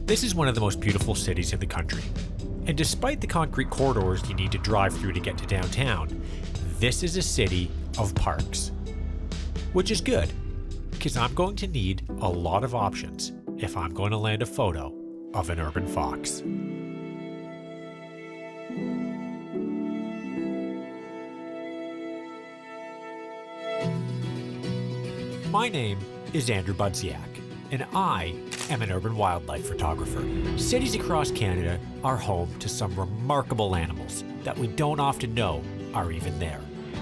This is one of the most beautiful cities in the country. And despite the concrete corridors you need to drive through to get to downtown, this is a city of parks. Which is good, because I'm going to need a lot of options if I'm going to land a photo of an urban fox. My name is Andrew Budziak, and I am an urban wildlife photographer. Cities across Canada are home to some remarkable animals that we don't often know are even there.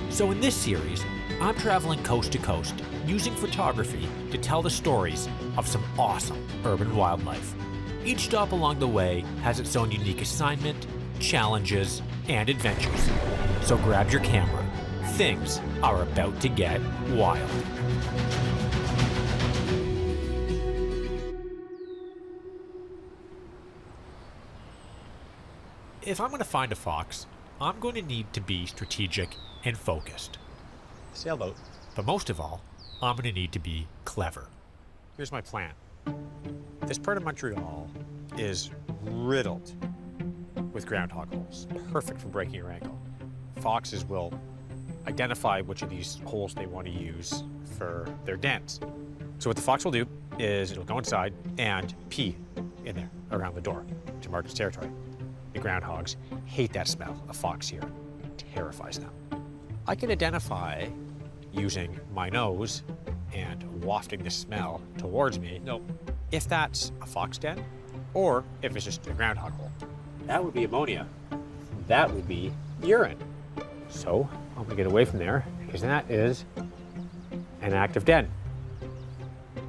So in this series, I'm traveling coast to coast using photography to tell the stories of some awesome urban wildlife. Each stop along the way has its own unique assignment, challenges, and adventures. So grab your camera. Things are about to get wild. If I'm going to find a fox, I'm going to need to be strategic and focused. Sailboat. But most of all, I'm going to need to be clever. Here's my plan. This part of Montreal is riddled with groundhog holes, perfect for breaking your ankle. Foxes will identify which of these holes they want to use for their dens. So what the fox will do is it'll go inside and pee in there around the door to mark its territory. The groundhogs hate that smell of fox here. It terrifies them. I can identify using my nose and wafting the smell towards me if that's a fox den or if it's just a groundhog hole. That would be ammonia. That would be urine. So I'm gonna get away from there because that is an active den.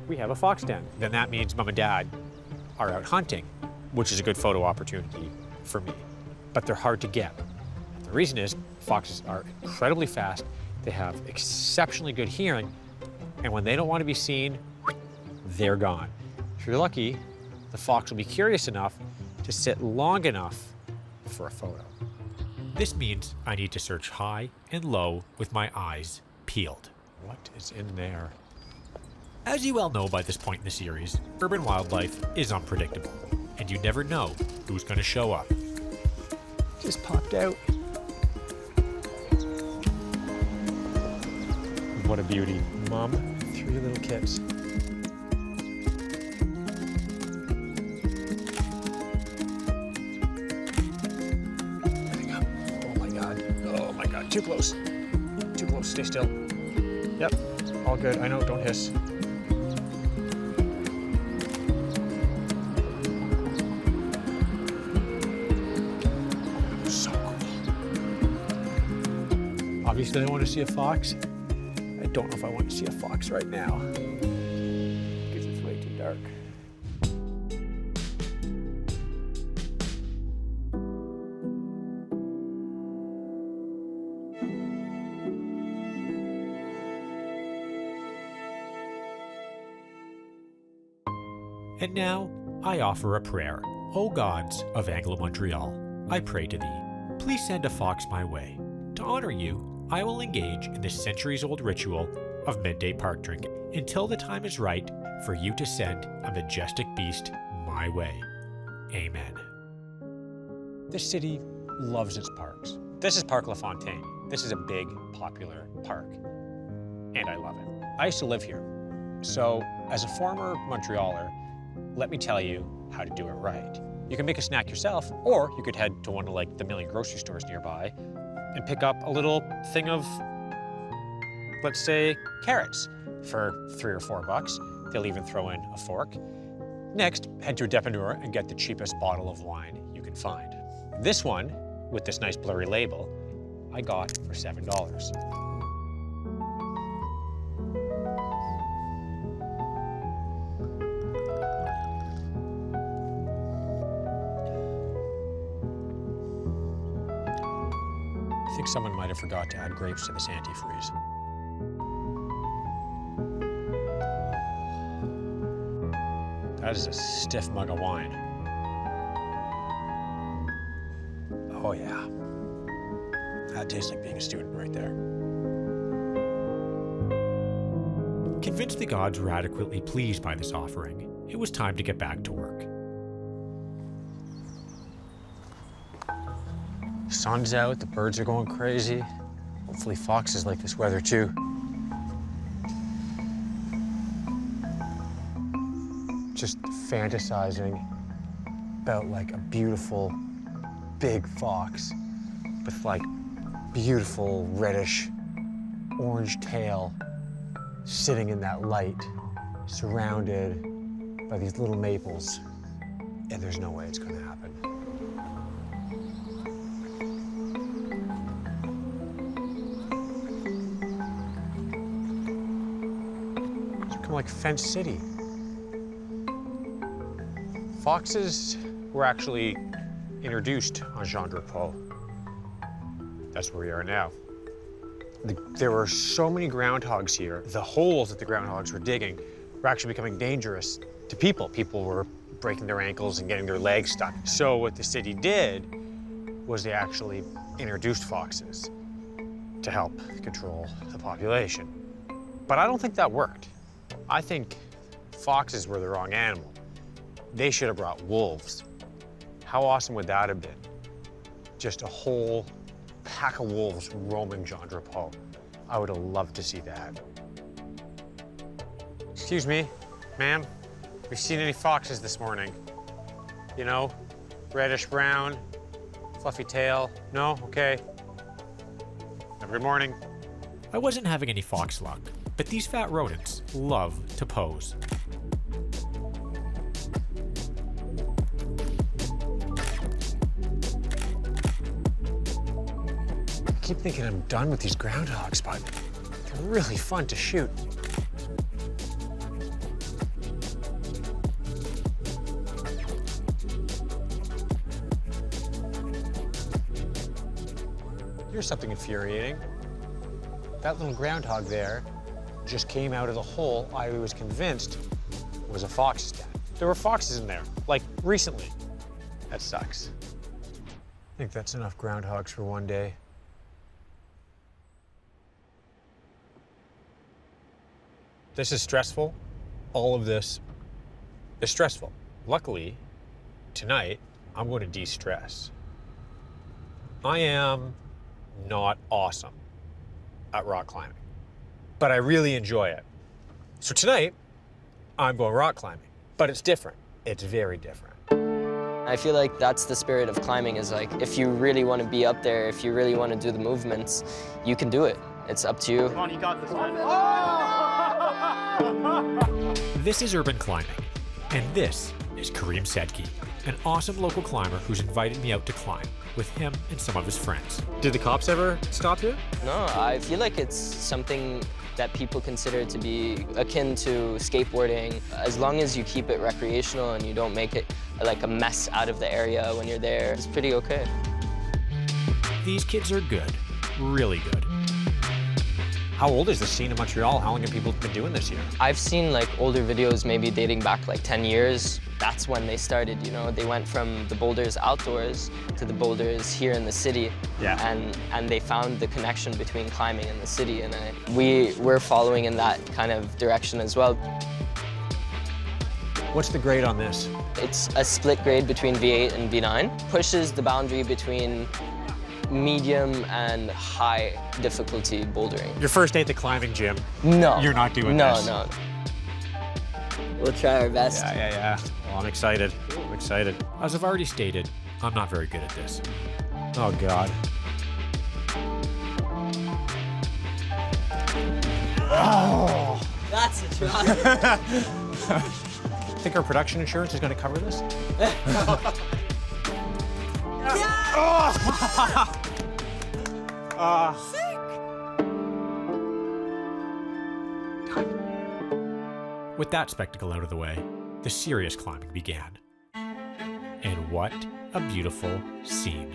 We have a fox den. Then that means mom and dad are out hunting, which is a good photo opportunity for me, but they're hard to get. The reason is foxes are incredibly fast, they have exceptionally good hearing, and when they don't want to be seen, they're gone. If you're lucky, the fox will be curious enough to sit long enough for a photo. This means I need to search high and low with my eyes peeled. What is in there? As you well know by this point in the series, urban wildlife is unpredictable, and you never know who's going to show up. Just popped out. What a beauty. Mom, 3 little kids. Getting up. Oh my God. Oh my God. Too close. Too close. Stay still. Yep. All good. I know. Don't hiss. Obviously, I want to see a fox. I don't know if I want to see a fox right now because it's way too dark. And now I offer a prayer. O gods of Anglo-Montreal, I pray to thee, please send a fox my way. To honor you, I will engage in the centuries-old ritual of midday park drinking until the time is right for you to send a majestic beast my way. Amen. This city loves its parks. This is Parc La Fontaine. This is a big, popular park, and I love it. I used to live here, so as a former Montrealer, let me tell you how to do it right. You can make a snack yourself, or you could head to one of the million grocery stores nearby and pick up a little thing of, let's say, carrots for $3 or $4. They'll even throw in a fork. Next, head to a dépanneur and get the cheapest bottle of wine you can find. This one, with this nice blurry label, I got for $7. I think someone might have forgot to add grapes to this antifreeze. That is a stiff mug of wine. Oh yeah. That tastes like being a student right there. Convinced the gods were adequately pleased by this offering, it was time to get back to work. Sun's out, the birds are going crazy. Hopefully foxes like this weather too. Just fantasizing about like a beautiful big fox with like beautiful reddish orange tail sitting in that light, surrounded by these little maples. And there's no way it's gonna happen. It's become like Fence City. Foxes were actually introduced on Jean Drapeau. That's where we are now. There were so many groundhogs here. The holes that the groundhogs were digging were actually becoming dangerous to people. People were breaking their ankles and getting their legs stuck. So what the city did was they actually introduced foxes to help control the population. But I don't think that worked. I think foxes were the wrong animal. They should have brought wolves. How awesome would that have been? Just a whole pack of wolves roaming Jean Drapeau. I would have loved to see that. Excuse me, ma'am. Have you seen any foxes this morning? You know, reddish brown, fluffy tail? No? Okay. Have a good morning. I wasn't having any fox luck, but these fat rodents love to pose. I keep thinking I'm done with these groundhogs, but they're really fun to shoot. Here's something infuriating. That little groundhog there just came out of the hole I was convinced was a fox's den. There were foxes in there, like recently. That sucks. I think that's enough groundhogs for one day. This is stressful. All of this is stressful. Luckily, tonight, I'm going to de-stress. I am not awesome at rock climbing, but I really enjoy it. So tonight, I'm going rock climbing, but it's different. It's very different. I feel like that's the spirit of climbing, is like, if you really want to be up there, if you really want to do the movements, you can do it. It's up to you. Come on, you got this, man. This is urban climbing, and this is Kareem Sedki, an awesome local climber who's invited me out to climb with him and some of his friends. Did the cops ever stop you? No, I feel like it's something that people consider to be akin to skateboarding. As long as you keep it recreational and you don't make it like a mess out of the area when you're there, it's pretty okay. These kids are good, really good. How old is the scene in Montreal? How long have people been doing this here? I've seen like older videos, maybe dating back like 10 years. That's when they started, you know? They went from the boulders outdoors to the boulders here in the city. Yeah. And they found the connection between climbing and the city, and we're following in that kind of direction as well. What's the grade on this? It's a split grade between V8 and V9. Pushes the boundary between medium and high difficulty bouldering. Your first day at the climbing gym. No. You're not doing this. No. We'll try our best. Yeah. Well, I'm excited. As I've already stated, I'm not very good at this. Oh, God. Oh! That's a try. Think our production insurance is going to cover this? With that spectacle out of the way, the serious climbing began. And what a beautiful scene.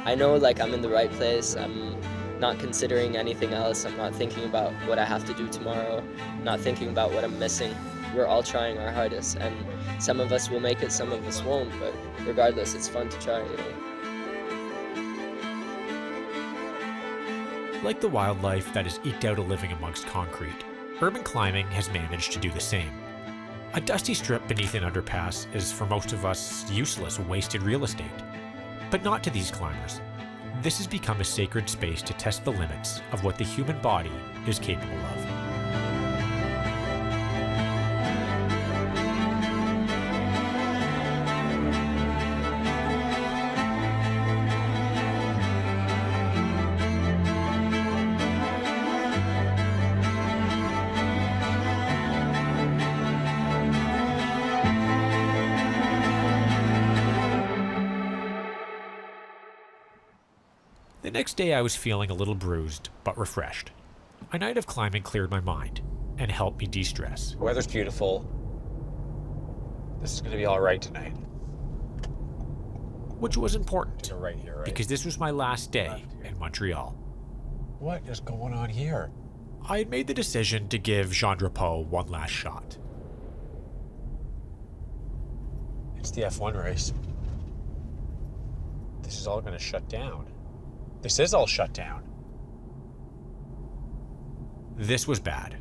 I know like I'm in the right place. I'm not considering anything else. I'm not thinking about what I have to do tomorrow. I'm not thinking about what I'm missing. We're all trying our hardest, and some of us will make it, some of us won't, but regardless, it's fun to try, you know. Like the wildlife that has eked out a living amongst concrete, Urban climbing has managed to do the same. A dusty strip beneath an underpass is for most of us useless, wasted real estate. But not to these climbers. This has become a sacred space to test the limits of what the human body is capable of. The next day I was feeling a little bruised, but refreshed. A night of climbing cleared my mind and helped me de-stress. The weather's beautiful. This is going to be all right tonight. Which was important, Right here, right? because this was my last day in Montreal. What is going on here? I had made the decision to give Jean Drapeau one last shot. It's the F1 race. This is all going to shut down. This is all shut down. This was bad.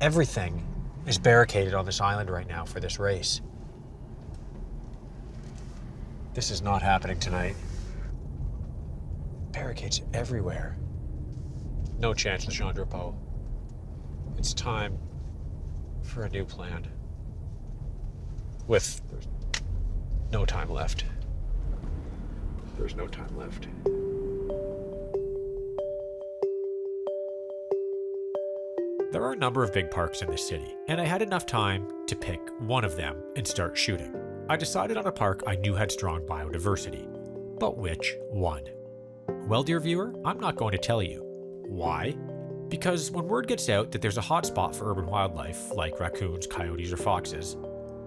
Everything is barricaded on this island right now for this race. This is not happening tonight. Barricades everywhere. No chance with Jean Drapeau. It's time for a new plan. With no time left. There's no time left. There are a number of big parks in this city, and I had enough time to pick one of them and start shooting. I decided on a park I knew had strong biodiversity. But which one? Well, dear viewer, I'm not going to tell you. Why? Because when word gets out that there's a hotspot for urban wildlife, like raccoons, coyotes, or foxes,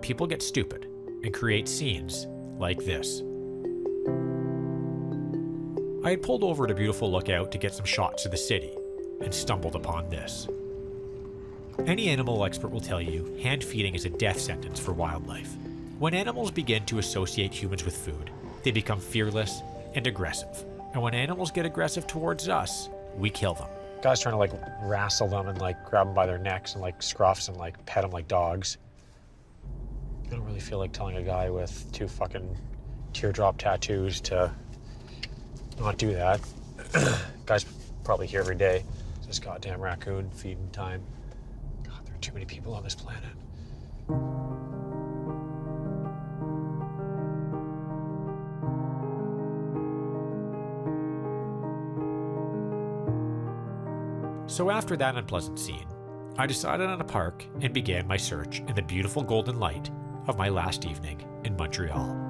people get stupid and create scenes like this. I had pulled over at a beautiful lookout to get some shots of the city and stumbled upon this. Any animal expert will tell you hand feeding is a death sentence for wildlife. When animals begin to associate humans with food, they become fearless and aggressive. And when animals get aggressive towards us, we kill them. Guys trying to like wrestle them and like grab them by their necks and like scruffs and like pet them like dogs. I don't really feel like telling a guy with 2 fucking teardrop tattoos to not do that. Guy's probably here every day. It's this goddamn raccoon feeding time. God, there are too many people on this planet. So after that unpleasant scene, I decided on a park and began my search in the beautiful golden light of my last evening in Montreal.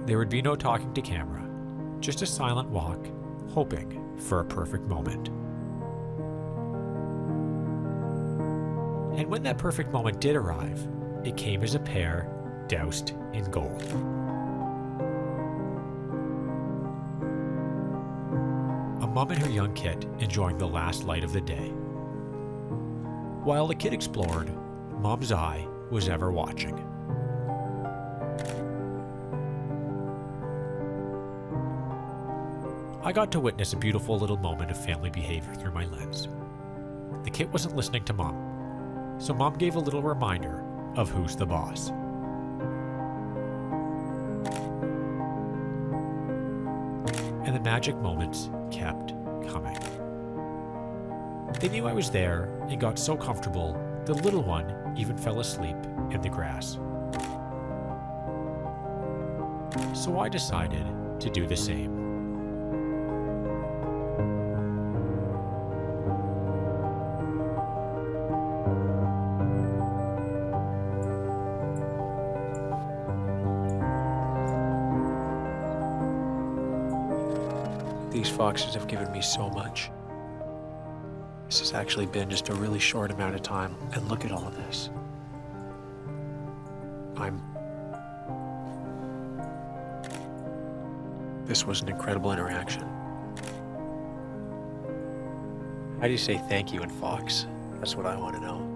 There would be no talking to camera, just a silent walk, hoping for a perfect moment. And when that perfect moment did arrive, it came as a pear doused in gold. A mom and her young kid enjoying the last light of the day. While the kid explored, Mom's eye was ever watching. I got to witness a beautiful little moment of family behavior through my lens. The kid wasn't listening to Mom, so Mom gave a little reminder of who's the boss. And the magic moments kept coming. They knew I was there and got so comfortable, the little one even fell asleep in the grass. So I decided to do the same. These foxes have given me so much. This has actually been just a really short amount of time, and look at all of this. This was an incredible interaction. How do you say thank you in Fox? That's what I want to know.